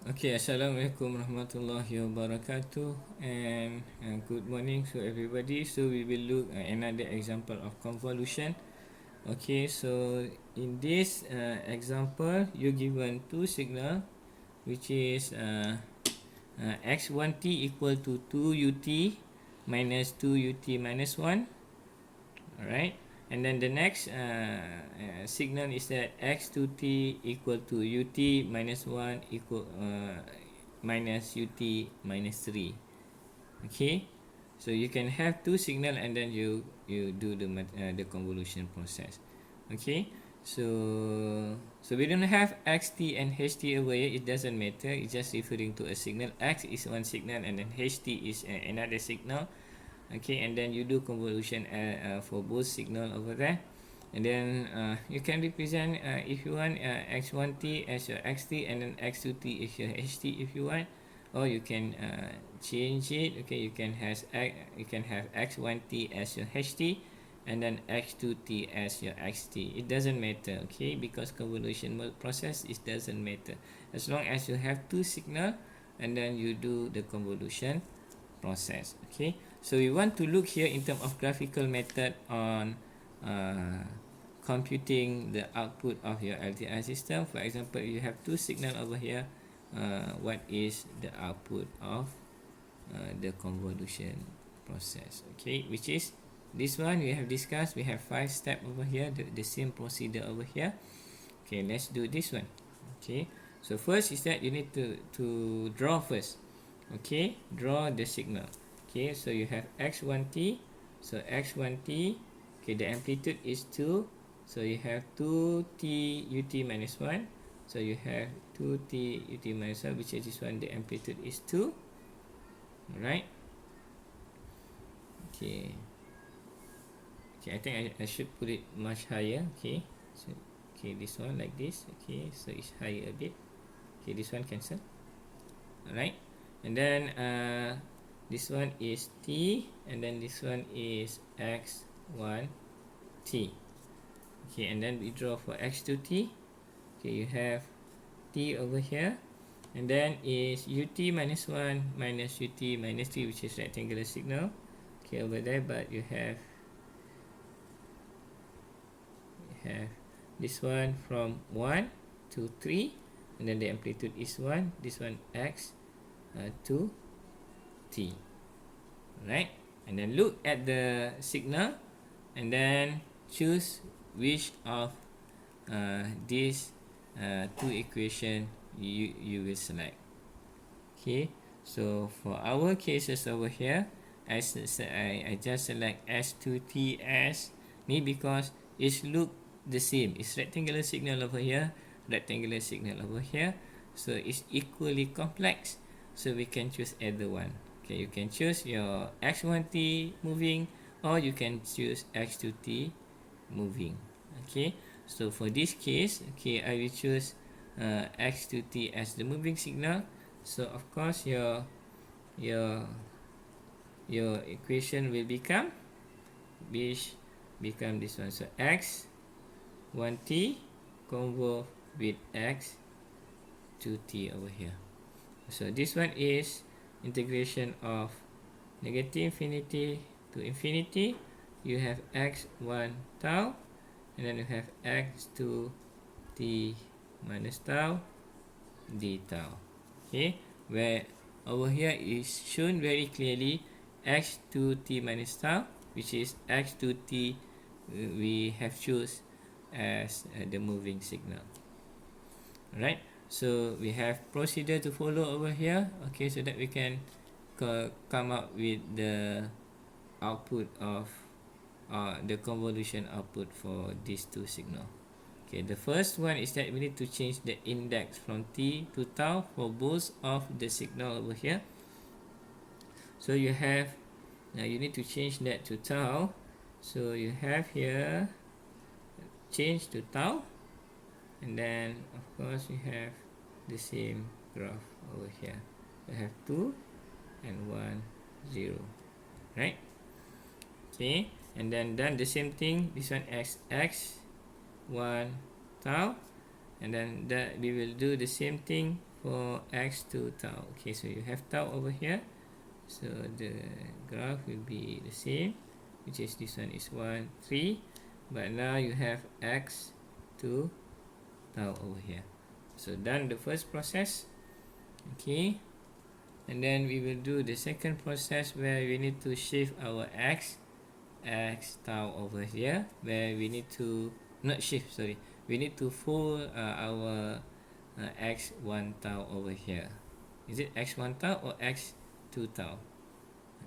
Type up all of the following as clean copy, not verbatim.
Okay, Assalamualaikum warahmatullahi wabarakatuh, and good morning to everybody. So we will look at another example of convolution. Okay, so in this example, you're given two signal, which is x1t equal to 2ut minus 2ut minus 1. Alright, and then the next signal is that x2t equal to ut minus 1 equal minus ut minus 3. Okay, so you can have two signal and then you do the convolution process. Okay, so we don't have xt and ht over here. It doesn't matter, it's just referring to a signal. X is one signal and then ht is another signal. Okay, and then you do convolution for both signal over there, and then you can represent if you want x1t as your xt and then x2t as your ht if you want, or you can change it. Okay, you can have x1t as your ht and then x2t as your xt. It doesn't matter, okay, because convolution process, it doesn't matter as long as you have two signal and then you do the convolution process. Okay, so we want to look here in terms of graphical method on computing the output of your LTI system. For example, you have two signal over here. What is the output of the convolution process? Okay, which is this one we have discussed. We have 5 steps over here, the same procedure over here. Okay, let's do this one. Okay, so first is that you need to draw first. Okay, draw the signal. Okay, so you have x1t, so x1t, okay, the amplitude is 2, so you have 2t ut minus 1, so you have 2t ut minus 1, which is this one, the amplitude is 2. Alright, okay, okay, I think I should put it much higher. Okay, so okay, this one like this. Okay, so it's higher a bit. Okay, this one cancel. Alright, and then this one is t, and then this one is x1t. Okay, and then we draw for x2t. Okay, you have t over here, and then is ut minus 1 minus ut minus 3, which is rectangular signal. Okay, over there, but you have this one from 1 to 3, and then the amplitude is 1. This one x 2 t. Right, and then look at the signal and then choose which of these two equation you will select. Okay, so for our cases over here, I just select S2T as me because it's look the same. It's rectangular signal over here, rectangular signal over here, so it's equally complex, so we can choose either one. Okay, you can choose your x1t moving, or you can choose x2t moving. Okay, so for this case, okay, I will choose x2t as the moving signal. So of course your equation will become this one. So x 1t convolve with x 2t over here. So this one is integration of negative infinity to infinity. You have x1 tau, and then you have x2 t minus tau d tau. Okay, where over here is shown very clearly x2t minus tau, which is x2t we have choose as the moving signal. Alright, so we have procedure to follow over here. Okay, so that we can come up with the output of the convolution output for these two signal. Okay, the first one is that we need to change the index from t to tau for both of the signal over here. So you have, now you need to change that to tau. So you have here change to tau, and then of course you have the same graph over here. You have 2 and 1 0, right? Okay, and then done the same thing, this one x 1 tau, and then that we will do the same thing for x to tau. Okay, so you have tau over here, so the graph will be the same, which is this one is 1 3, but now you have x to tau over here. So done the first process. Okay, and then we will do the second process where we need to shift our x tau over here, where we need to not shift, sorry, we need to fold our x1 tau over here. Is it x1 tau or x2 tau?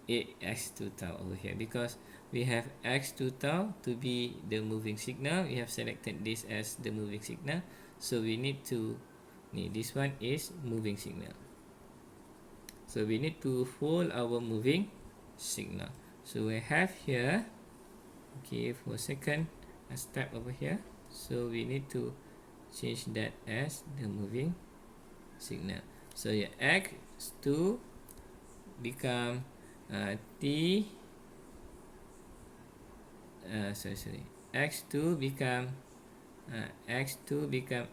X2 tau over here, because we have x2 tau to be the moving signal. We have selected this as the moving signal, so we need to this one is moving signal, so we need to fold our moving signal. So we have here, okay, for second step over here, so we need to change that as the moving signal. So your x2 become t x2 become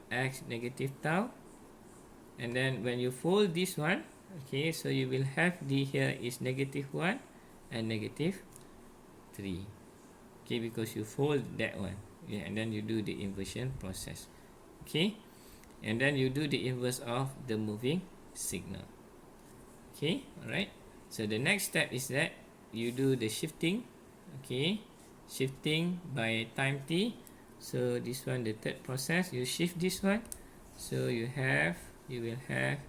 x negative tau, and then when you fold this one, okay, so you will have d here is -1 and -3, okay, because you fold that one, yeah, and then you do the inversion process, okay, and then you do the inverse of the moving signal. Okay, alright, so the next step is that you do the shifting, okay, shifting by time t. So this one, the third process, you shift this one, so you will have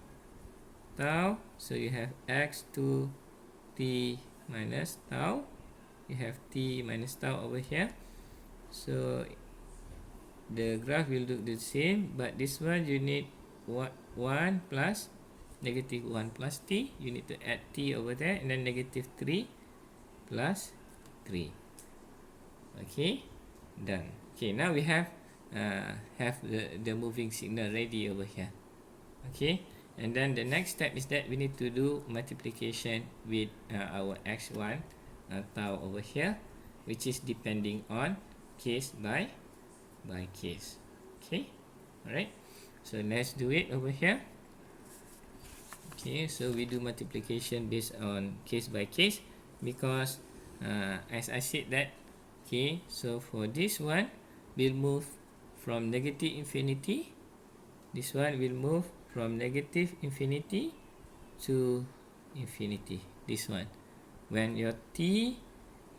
tau, so you have x2 t minus tau, you have t minus tau over here, so the graph will look the same, but this one you need 1 plus -1 plus t, you need to add t over there, and then -3 plus 3. Okay, done. Okay, now we have the moving signal ready over here. Okay, and then the next step is that we need to do multiplication with our x1 tau over here, which is depending on case by case. Okay, alright, so let's do it over here. Okay, so we do multiplication based on case by case, because as I said that, okay, so for this one we'll move from negative infinity, this one will move from negative infinity to infinity, this one, when your t,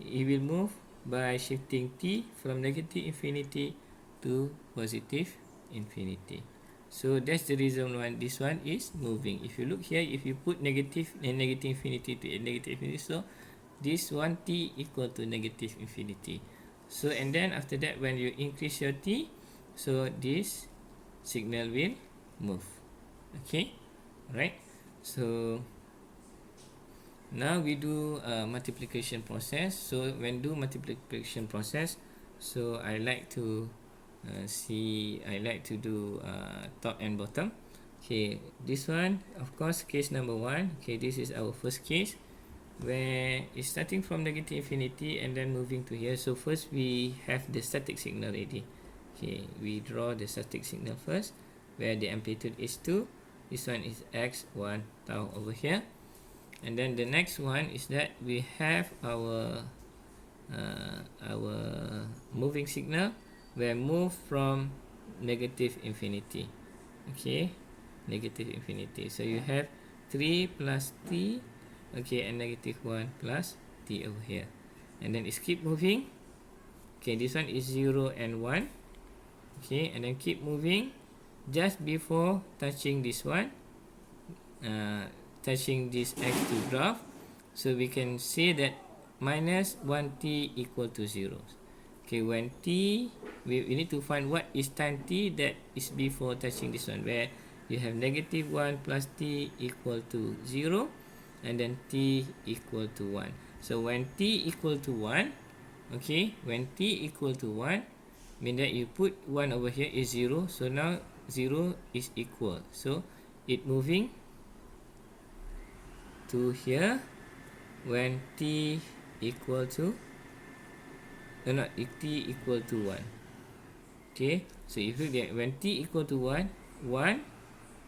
it will move by shifting t from negative infinity to positive infinity. So that's the reason why this one is moving. If you look here, if you put negative and negative infinity to negative infinity, so this one t equal to negative infinity. So and then after that, when you increase your t, so this signal will move. Okay, right? So now we do a multiplication process. So when do multiplication process, so I like to do top and bottom. Okay, this one, of course, case number 1. Okay, this is our first case, where it's starting from negative infinity and then moving to here. So first we have the static signal ready. Okay, we draw the static signal first, where the amplitude is 2. This one is x1 tau over here, and then the next one is that we have our moving signal, where move from negative infinity. Okay, negative infinity, so you have 3 plus t, okay, and -1 plus t over here, and then it's keep moving. Okay, this one is 0 and 1. Okay, and then keep moving just before touching this one, touching this x2 graph, so we can say that minus 1t equal to 0. Okay, when t, we need to find what is time t that is before touching this one, where you have -1 plus t equal to 0, and then t equal to 1. So when t equal to 1, okay, when t equal to 1, mean that you put 1 over here is 0, so now 0 is equal, so it moving to here when t equal to t equal to 1. Okay, so if you get when t equal to 1,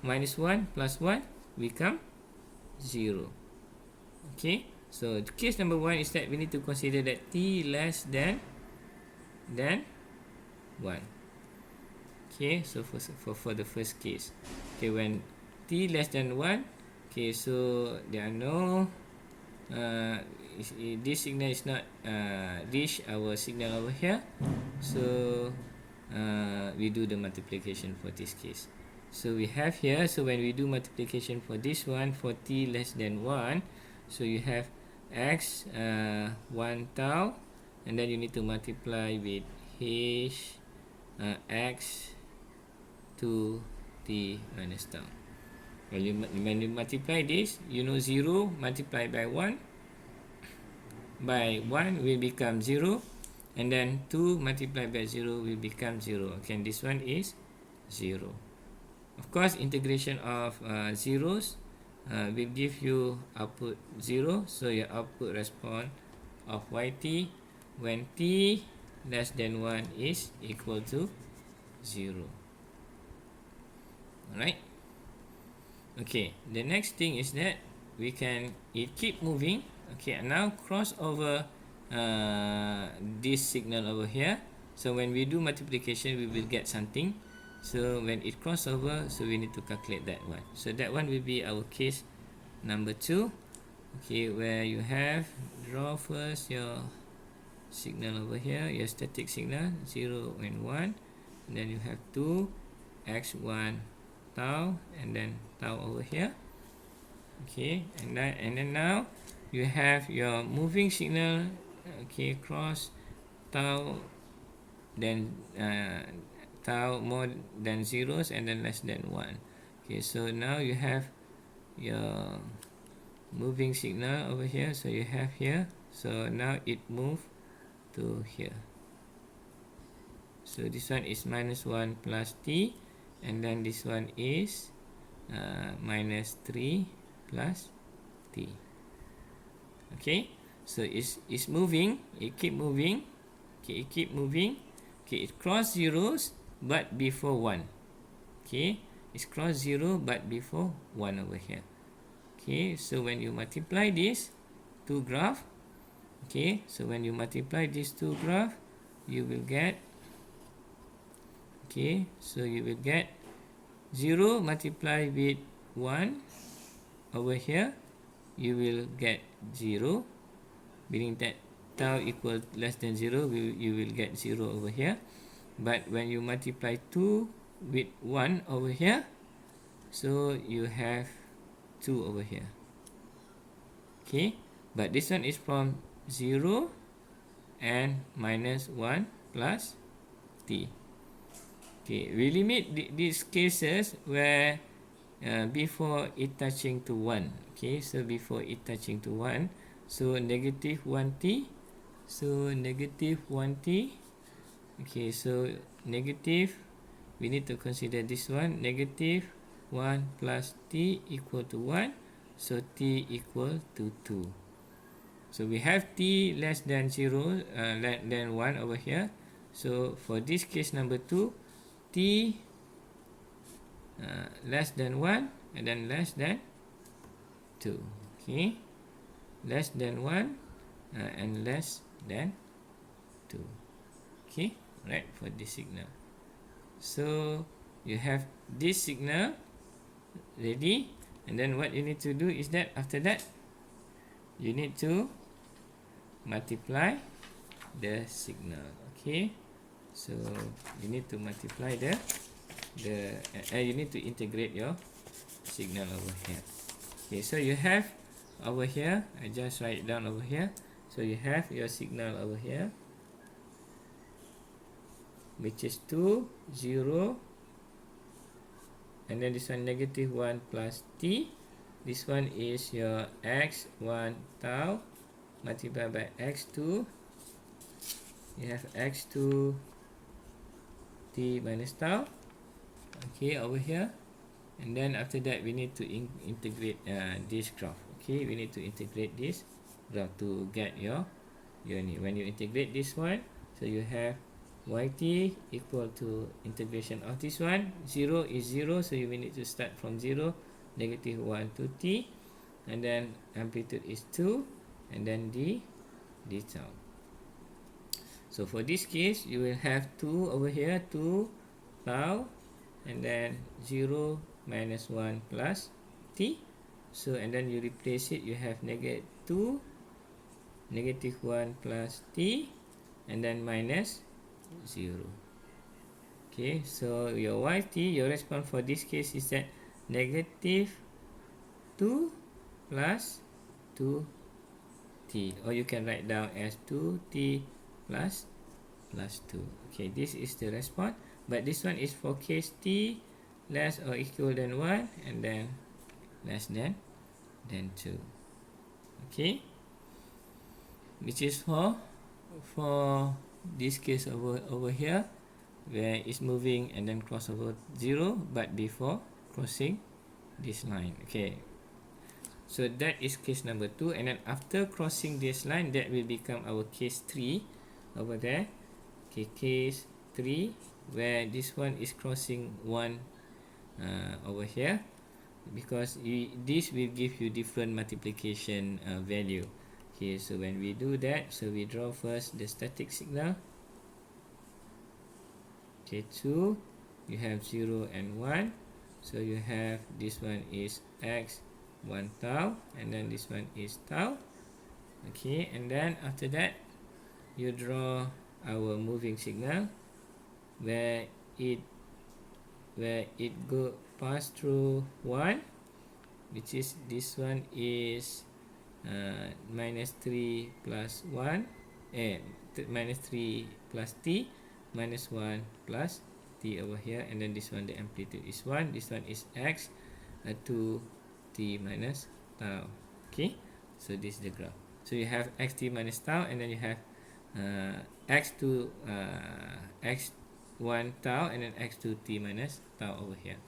minus 1 plus 1 become 0. Okay, so case number 1 is that we need to consider that t less than 1. Okay, so for the first case, okay, when t less than 1, okay, so there are no this signal is not reach our signal over here, so we do the multiplication for this case. So we have here, so when we do multiplication for this one, for t less than 1, so you have x 1 tau, and then you need to multiply with h x 2t minus tau. When you multiply this, you know 0 multiplied by 1 will become 0, and then 2 multiplied by 0 will become 0. Okay, and this one is 0. Of course, integration of zeros will give you output 0, so your output response of yt when t less than 1 is equal to 0. Alright. Okay, the next thing is that it keep moving. Okay, now cross over this signal over here. So when we do multiplication, we will get something. So when it cross over, so we need to calculate that one. So that one will be our case number 2. Okay, where you have draw first your signal over here, your static signal 0 and 1, and then you have 2 x1 tau, and then tau over here. Okay, and then now you have your moving signal. Okay, cross tau, then tau more than zeros, and then less than 1. Okay, so now you have your moving signal over here, so you have here, so now it moved to here. So this one is minus 1 plus t, and then this one is minus 3 plus t. Okay, so it's moving, it keep moving. Okay, it keep moving. Okay, it cross zeros but before 1. Okay, it's cross 0 but before 1 over here. Okay, so when you multiply these two graph, okay, so when you multiply these two graph, you will get, okay, so you will get 0 multiplied with 1 over here, you will get 0, meaning that tau equal less than 0, you will get 0 over here. But when you multiply 2 with 1 over here, so you have 2 over here. Okay, but this one is from 0 and minus 1 plus t. Okay, we limit these cases where before it touching to 1. Okay, so before it touching to 1, so negative 1t, so negative 1t. Okay, so negative, we need to consider this one, negative 1 plus t equal to 1, so t equal to 2. So we have t less than 0, less than 1 over here. So for this case number 2, t less than 1 and then less than 2. Okay, less than 1 and less than 2. Okay, right, for this signal. So you have this signal ready, and then what you need to do is that after that you need to multiply the signal. Okay, so you need to multiply you need to integrate your signal over here. Okay, so you have over here, I just write it down over here. So you have your signal over here, which is 2, 0, and then this one negative 1 plus t. This one is your x1 tau multiplied by x2. You have x2 t minus tau. Okay, over here. And then after that we need to integrate this graph. Okay, we need to integrate this graph to get your need. When you integrate this one, so you have yt equal to integration of this one. 0 is 0, so you will need to start from 0, negative 1 to t, and then amplitude is 2, and then d tau. So for this case, you will have 2 over here, 2 tau, and then 0 minus 1 plus t. So and then you replace it, you have negative 2, negative 1 plus t, and then minus 0. Okay, so your yt, your response for this case is that negative 2 plus 2t, or you can write down as 2t plus 2. Okay, this is the response, but this one is for case t less or equal than 1 and then less than 2. Okay, which is for this case over here, where it's moving and then cross over 0, but before crossing this line. Okay, so that is case number 2, and then after crossing this line, that will become our case 3 over there. Okay, case 3, where this one is crossing 1 over here, because this will give you different multiplication value. Okay, so when we do that, so we draw first the static signal. Okay, 2, you have 0 and 1, so you have this one is x 1 tau, and then this one is tau. Okay, and then after that, you draw our moving signal, where it go pass through 1, which is this one is minus 3 plus 1, minus 3 plus t, minus 1 plus t over here, and then this one, the amplitude is 1, this one is x 2t minus tau. Okay, so this is the graph. So you have xt minus tau, and then you have x2 x1 tau, and then x2t minus tau over here.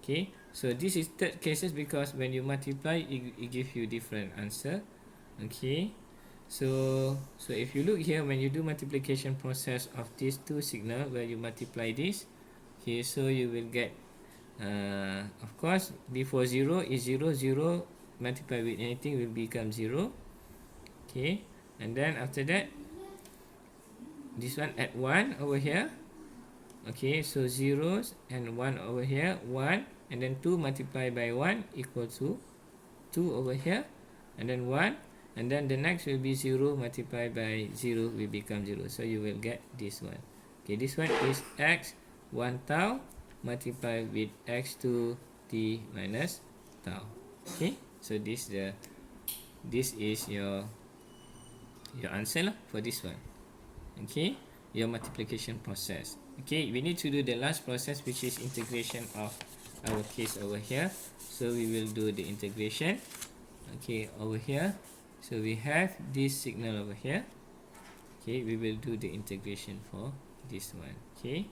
Okay, so this is third cases, because when you multiply, it gives you different answer. Okay, so if you look here, when you do multiplication process of these two signal, where you multiply this, okay, so you will get of course before 0 is 0, 0 multiply with anything will become 0. Okay, and then after that, this one at 1 over here. Okay, so 0s and 1 over here, 1, and then 2 multiplied by 1 equal to 2 over here, and then 1, and then the next will be 0 multiplied by 0 will become 0, so you will get this one. Okay, this one is x 1 tau multiplied with x2 t minus tau. Okay, so this is your answer lah for this one. Okay, your multiplication process. Okay, we need to do the last process, which is integration of our case over here. So we will do the integration. Okay, over here, so we have this signal over here. Okay, we will do the integration for this one. Okay,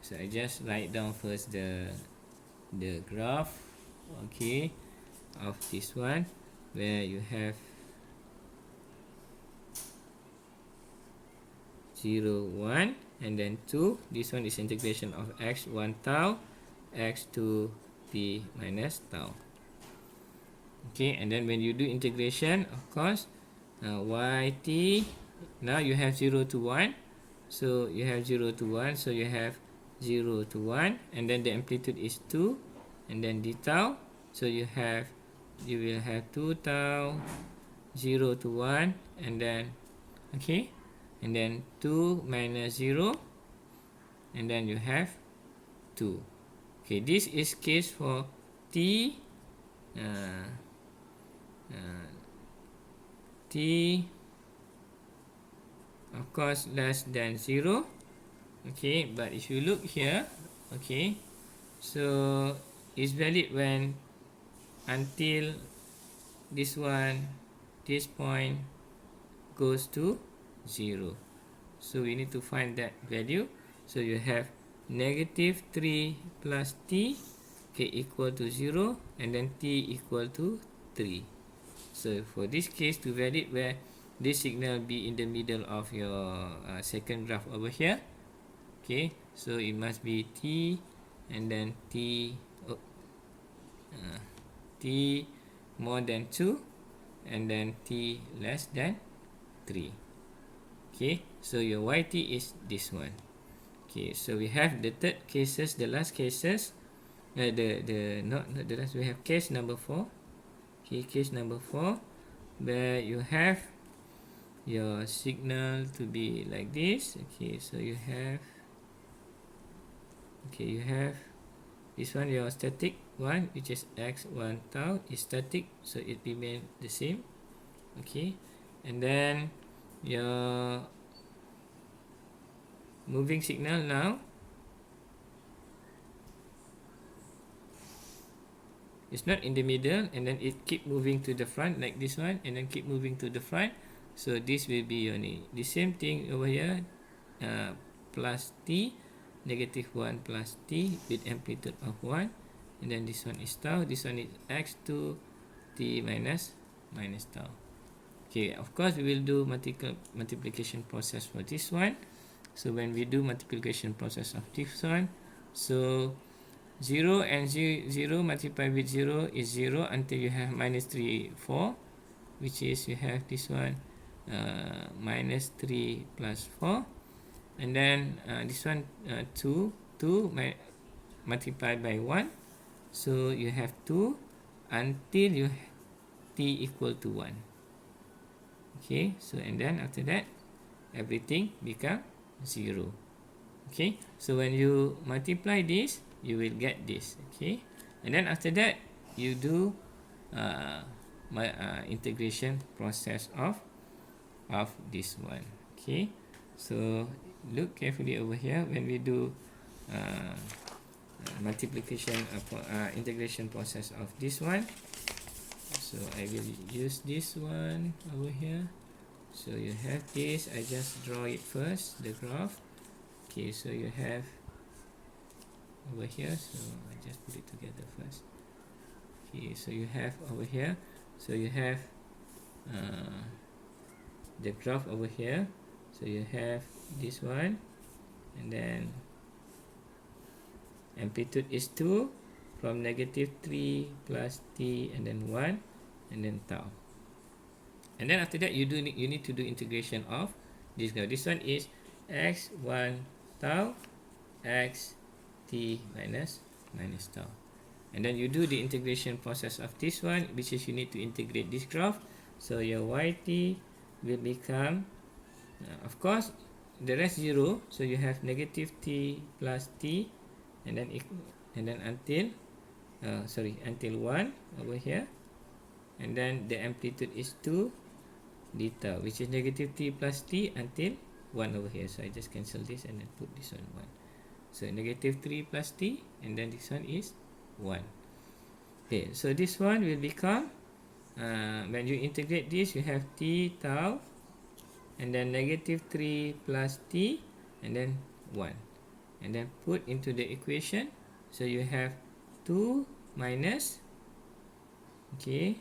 so I just write down first the graph, okay, of this one, where you have 0, 1, and then 2. This one is integration of x 1 tau, x 2 t minus tau. Okay, and then when you do integration, of course, yt, now you have 0 to 1, so you have 0 to 1, so you have 0 to 1, and then the amplitude is 2, and then d tau, so you will have 2 tau, 0 to 1, and then okay, and then 2 minus 0, and then you have 2. Okay, this is case for t t of course less than 0. Okay, but if you look here, okay, so it's valid when until this point goes to 0. So we need to find that value. So you have negative 3 plus t, okay, equal to 0, and then t equal to 3. So for this case, to valid where this signal be in the middle of your second graph over here. Okay, so it must be t and then t more than 2 and then t less than 3. Okay, so your yt is this one. Okay, so we have the third cases, the last cases, not the last, we have case number 4. Okay, case number 4, where you have your signal to be like this. Okay, so you have this one, your static one, which is x1 tau is static, so it remains the same. Okay, and then your moving signal now it's not in the middle, and then it keep moving to the front like this one, and then keep moving to the front. So this will be only the same thing over here, plus t, -1 plus t with amplitude of 1, and then this one is tau, this one is x2 t minus tau. Okay, of course we will do multiplication process for this one. So when we do multiplication process of this one, so 0 and 0 multiplied with 0 is 0 until you have -3, 4, which is you have this one, -3 plus 4, and then this one 2 multiplied by 1, so you have 2 until you t equal to 1. Okay, so and then after that everything become 0. Okay, so when you multiply this, you will get this. Okay, and then after that you do integration process of this one. Okay, so look carefully over here when we do multiplication integration process of this one. So I will use this one over here. So you have this, I just draw it first, the graph. Okay, so you have over here, so I just put it together first. Okay, so you have over here, so you have the graph over here. So you have this one, and then amplitude is 2 from -3 plus t and then 1 and then tau. And then after that you need to do integration of this guy. This one is x1 tau x t minus tau. And then you do the integration process of this one, which is you need to integrate this graph. So your yt will become, of course, the rest 0. So you have -t plus t, and then until until 1 over here, and then the amplitude is 2 d tau, which is -t plus t until 1 over here. So I just cancel this and then put this one 1. So -3 plus t, and then this one is 1. Okay, so this one will become, when you integrate this, you have t tau, and then -3 plus t, and then 1, and then put into the equation. So you have 2 minus, okay,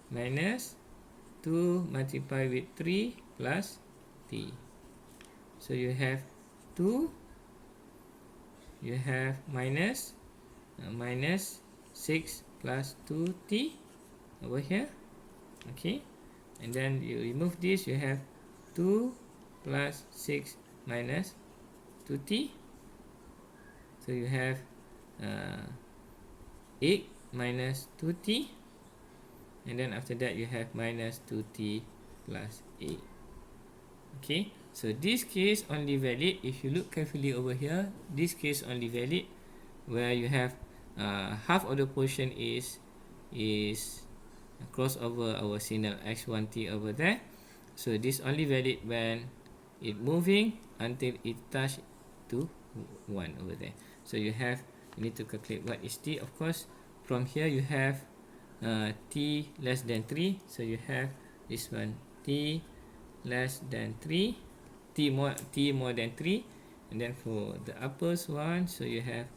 minus 2 multiplied with 3 plus t. So you have 2, you have minus 6 plus 2t over here. Okay, and then you remove this, you have 2 plus 6 minus 2t. So you have 8 minus 2t, and then after that you have minus 2t plus 8. Okay, so this case only valid if you look carefully over here. This case only valid where you have half of the portion is crossover our signal x1t over there. So this only valid when it moving until it touch to 1 over there. So you need to calculate what is t. Of course, from here you have t less than 3. So you have this one, t less than 3, t more than 3, and then for the uppers one, so you have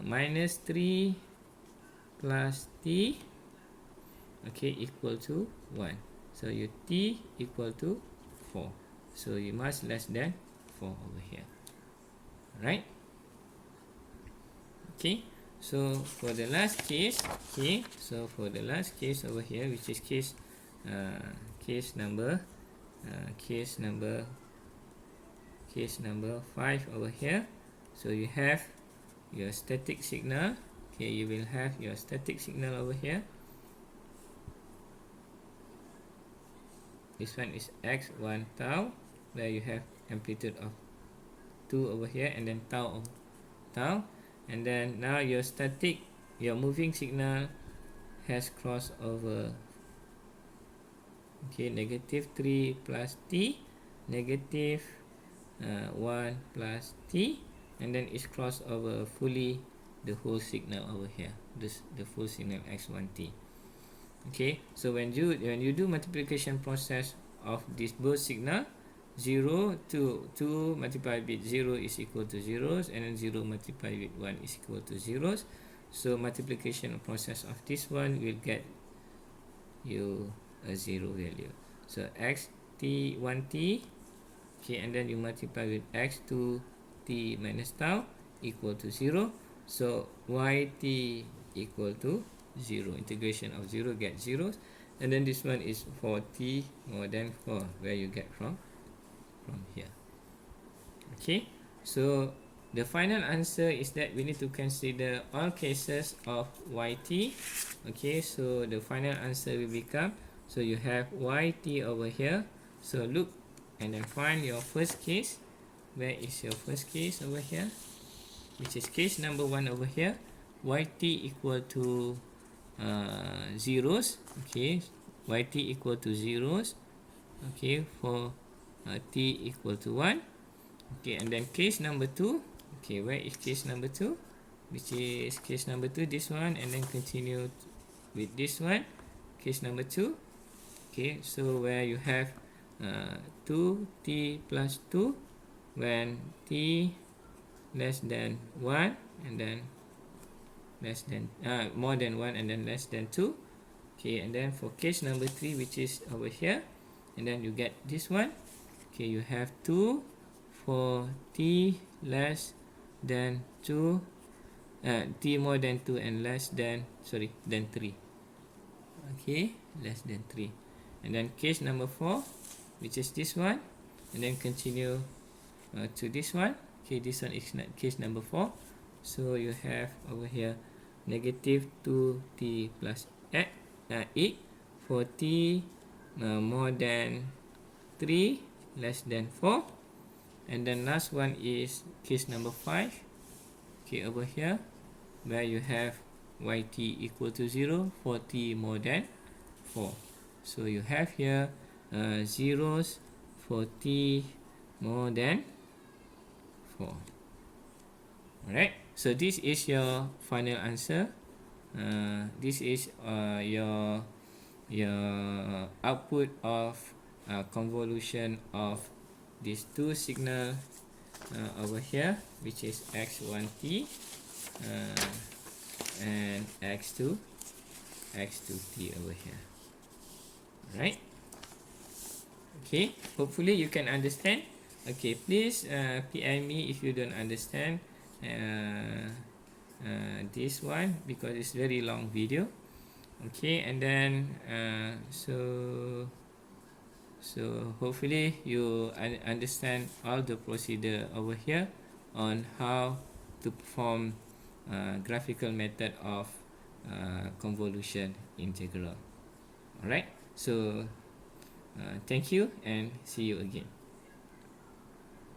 minus 3 plus t, okay, equal to 1. So your t equal to 4. So you must less than 4 over here. Right? Okay. So for the last case, okay. So for the last case over here, which is case number 5 over here. So you have your static signal. Okay, you will have your static signal over here. This one is x1 tau, where you have amplitude of 2 over here, and then tau, and then now your moving signal has crossed over. Okay, negative 3 plus t, negative 1 plus t, and then it's crossed over fully the whole signal over here, the full signal x1t. Okay, so when you do multiplication process of this both signal, 0 to 2 multiplied with 0 is equal to zeros, and then 0 multiplied with 1 is equal to zeros. So multiplication process of this one will get you a 0 value. So xt 1t, okay, and then you multiply with x2t minus tau equal to 0. So yt equal to 0. Integration of 0 get zeros, and then this one is 4t more than 4, where you get from here. Okay, so the final answer is that we need to consider all cases of yt. Okay, so the final answer will become, so you have yt over here. So look and then find your first case. Where is your first case over here? Which is case number 1 over here. Yt equal to zeros. Okay, yt equal to zeros. Okay, for t equal to 1. Okay, and then case number 2. Okay, where is case number 2? Which is case number 2, this one, and then continue with this one, case number 2. Okay, so where you have 2t plus 2 when t less than 1, and then less than more than 1, and then less than 2. Okay, and then for case number 3, which is over here, and then you get this one. Okay, you have 2 for t less than 2, t more than 2 and less than, than 3. Okay, less than 3. And then case number 4, which is this one, and then continue to this one. Okay, this one is case number 4. So you have over here negative 2t plus 8 for t more than 3, less than 4. And then last one is case number 5. Okay, over here, where you have yt equal to 0 for t more than 4. So you have here zeros for t more than 4. Alright, so this is your final answer. This is your output of convolution of these two signal over here, which is x1t and x2t over here. Right? Okay, hopefully you can understand. Okay, please PM me if you don't understand this one, because it's very long video. Okay, and then so hopefully you understand all the procedure over here on how to perform graphical method of convolution integral. Alright, so thank you and see you again.